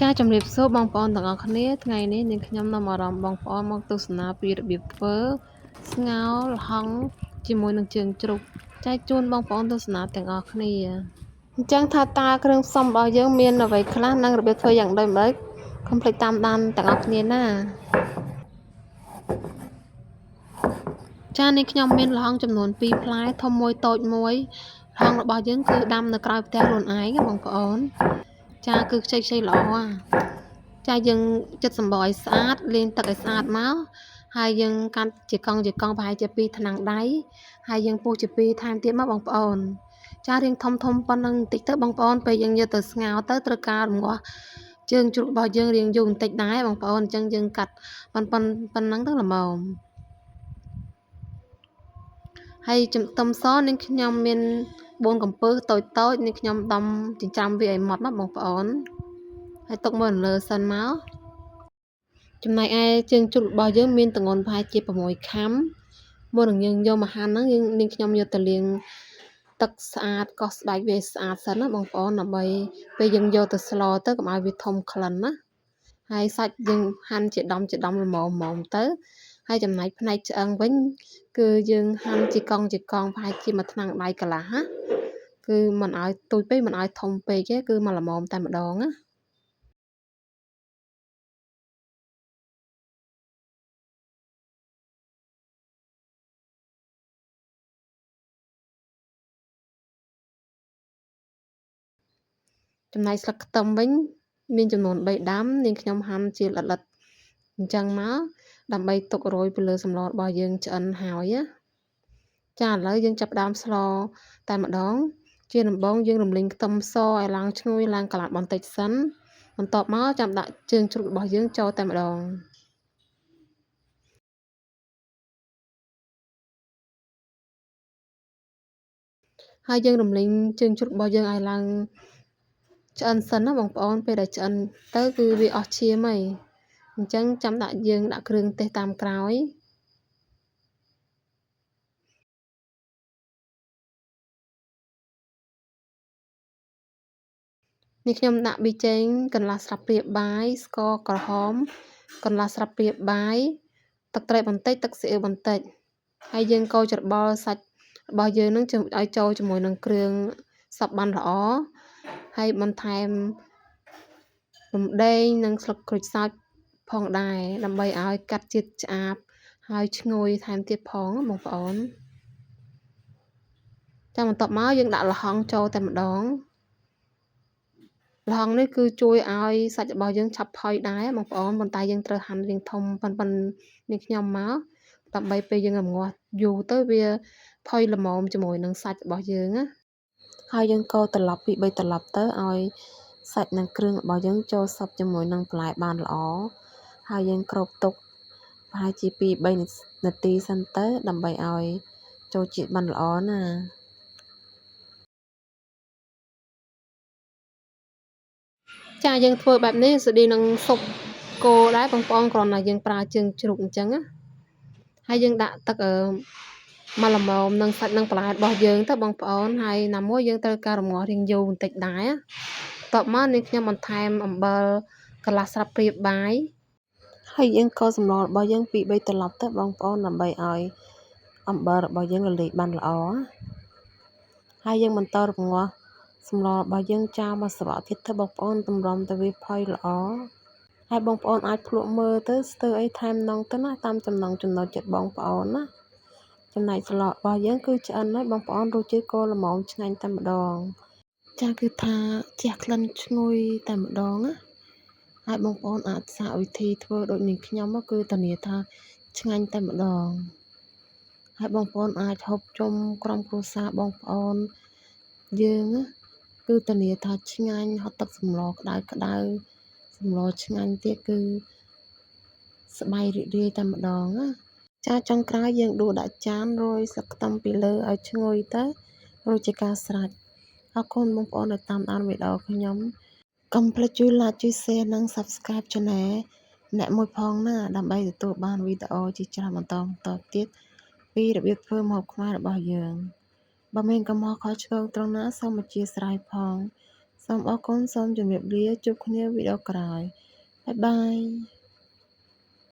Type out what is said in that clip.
ចាជំរាបសួរបងប្អូនទាំងអស់គ្នាថ្ងៃនេះនាងខ្ញុំនាំអារម្មណ៍បងប្អូនមកទស្សនាពីរបៀបធ្វើស្ងោរល្ហុងជាមួយនឹងជើងជ្រូកចែកជូនបងប្អូនទស្សនាទាំងអស់គ្នាអញ្ចឹងថាតើគ្រឿងផ្សំរបស់យើងមានអ្វីខ្លះនិងរបៀបធ្វើយ៉ាងដូចម្តេចកុំភ្លេចតាមដានទាំងអស់គ្នាណាចានេះខ្ញុំមានល្ហុងចំនួន2ផ្លែធំមួយតូចមួយល្ហុងរបស់យើងគឺដាំនៅក្រៅផ្ទះខ្លួនឯងបងប្អូនចាគឺខ្ចីល្អចាយើងចិត្តសម្បកឲ្យស្អាតលាងទឹកឲ្យស្អាតមកហើយយើងកាត់ជាកង់ប្រហែលជា2ថ្នាំងដៃហើយយើងពុះជា2ថែមទៀតមកបងប្អូនចារៀងធំប៉ុណ្ណឹងបន្តិចទៅបងប្អូនពេលយើងយកទៅស្ងោរទៅត្រូវការរងាស់ជើងជ្រូករបស់យើងរៀងយូរបន្តិចដែរបងប្អូនអញ្ចឹងយើងកាត់ប៉ុណ្ណឹងទៅល្មមហើយខ្ទឹមសនេះខ្ញុំមាន4កំពឹសតូចនេះខ្ញុំដំចិញ្ច្រាំវាឲ្យម៉ត់ណាបងប្អូនហើយទុកមើលលើសិនមកចំណែកឯជើងជ្រូករបស់យើងមានទម្ងន់ប្រហែលជា6ខាំមុននឹងយើងយកមកហាន់ហ្នឹងនាងខ្ញុំយកទៅលាងទឹកស្អាតកោសស្បែកវាស្អាតសិនណាបងប្អូនដើម្បីពេលយើងយកទៅស្លទៅកុំឲ្យវាធំក្លិនណាហើយសាច់យើងហាន់ជាដំល្មមទៅហើយចំណែកផ្នែកឆ្អឹងវិញគឺយើងហាន់ជាកង់ប្រហែលជាមួយថ្នាំងដៃកន្លះណាគឺមិនឲ្យទូចពេកមិនឲ្យធំពេកទេគឺមកល្មមតែម្ដងណាចំណែកស្លឹកខ្ទឹមវិញមានចំនួន3ដាំនាងខ្ញុំហាន់ជាល្អិតអញ្ចឹងមកដើម្បីទុករោយពីលើសម្លរបស់យើងឆ្អិនហើយណាចាឥឡូវយើងចាប់ផ្ដើមស្លតែម្ដងជាដំបូងយើងរំលីងខ្ទឹមសឲ្យឡើងឈ្ងុយឡើងកន្លះបន្តិចសិនបន្ទាប់មកចាំដាក់ជើងជ្រូករបស់យើងចូលតែម្ដងហើយយើងរំលីងជើងជ្រូករបស់យើងឲ្យឡើងឆ្អិនសិនណាបងប្អូនពេលដែលឆ្អិនទៅគឺវាអស់ឈាមហើយអញ្ចឹងចាំយើងដាក់គ្រឿងទេសតាមក្រោយនេះខ្ញុំដាក់ប៊ីចេងកន្លះស្លាបព្រាបាយស្ករក្រហមកន្លះស្លាបព្រាបាយទឹកត្រីបន្តិចទឹកស៊ីអ៊ីវបន្តិចហើយយើងកូរច្របល់សាច់របស់យើងនឹងឲ្យចូលជាមួយនឹងគ្រឿងសព្វបានល្អហើយបន្ថែមរំដេងនិងស្លឹកក្រូចសើចផងដែរដើម្បីឲ្យកាត់ជាតិឆ្អាបហើយឈ្ងុយថែមទៀតផងបងប្អូនចាំបន្ទាប់មកយើងដាក់ល្ហុងចូលតែម្ដងល្ហុងនេះគឺជួយឲ្យសាច់របស់យើងឆាប់ផុយដែរបងប្អូនប៉ុន្តែយើងត្រូវហាន់រាងធំប៉ុណ្នេះខ្ញុំមកដើម្បីពេលយើងរំងាស់យូរទៅវាផុយល្មមជាមួយនឹងសាច់របស់យើងណាហើយយើងកូរត្រឡប់ពី3ត្រឡប់ទៅឲ្យសាច់និងគ្រឿងរបស់យើងចូលសព្វជាមួយនឹងបន្លែបានល្អហើយយើងគ្របទុកប្រហែលជា2-3នាទីសិនទៅដើម្បីឲ្យចូលជាតិបានល្អណាចាយើងធ្វើបែបនេះស្តីនឹងស៊ុបគោដែរបងប្អូនគ្រាន់តែយើងប្រើជើងជ្រូកអញ្ចឹងណាហើយយើងដាក់ទឹកមកល្មមនឹងសាច់នឹងបន្លែរបស់យើងទៅបងប្អូនហើយណាមួយយើងត្រូវការរងាស់រៀងយូរបន្តិចដែរបន្ទាប់មកនេះខ្ញុំបន្ថែមអំបិលកន្លះស្លាបព្រាបាយហើយយើងកូរសម្លរបស់យើង2-3ត្រឡប់ទៅបងប្អូនដើម្បីឲ្យអំបិលរបស់យើងរលាយបានល្អហើយយើងបន្តរងាស់សម្លរបស់យើងចោលមកស្រក់ទៀតទៅបងប្អូនតម្រាំទៅវាផុយល្អហើយបងប្អូនអាចភ្លក់មើលទៅស្ទើរអីថែមនំទៅណាតាមចំណង់ចំណូលចិត្តបងប្អូនណាចំណែកស្លរបស់យើងគឺឆ្អិនហើយបងប្អូនរសជាតិក៏ល្មមឆ្ងាញ់តែម្ដងចាគឺថាជះក្លិនឈ្ងុយតែម្ដងណាហើយបងប្អូនអាចសាកវិធីធ្វើដូចនាងខ្ញុំគឺធានាថាឆ្ងាញ់តែម្ដងហើយបងប្អូនអាចហូបជុំក្រុមគ្រួសារបងប្អូនយើងគឺធានាថាឆ្ងាញ់ហត់ទឹកសម្លក្តៅសម្លឆ្ងាញ់ទៀតគឺស្បៃរីករាយតែម្ដងណាចាចុងក្រោយយើងដួសដាក់ចានរោយស្លឹកខ្ទឹមពីលើឲ្យឈ្ងុយទៅរួចជាការស្រេចអរគុណបងប្អូនដែលតាមដានវីដេអូខ្ញុំកុំភ្លេចជួយ like ជួយ share និង subscribe channel អ្នកមួយផងណាដើម្បីទទួលបានវីដេអូជាច្រើនបន្តទៀតពីរបៀបធ្វើម្ហូបខ្មែររបស់យើងបើមានកំហុសខុសឆ្គងត្រង់ណាសូមអធិស្ឋានផង សូមអរគុណសូមជម្រាបលាជួបគ្នាវីដេអូក្រោយបាយបាយ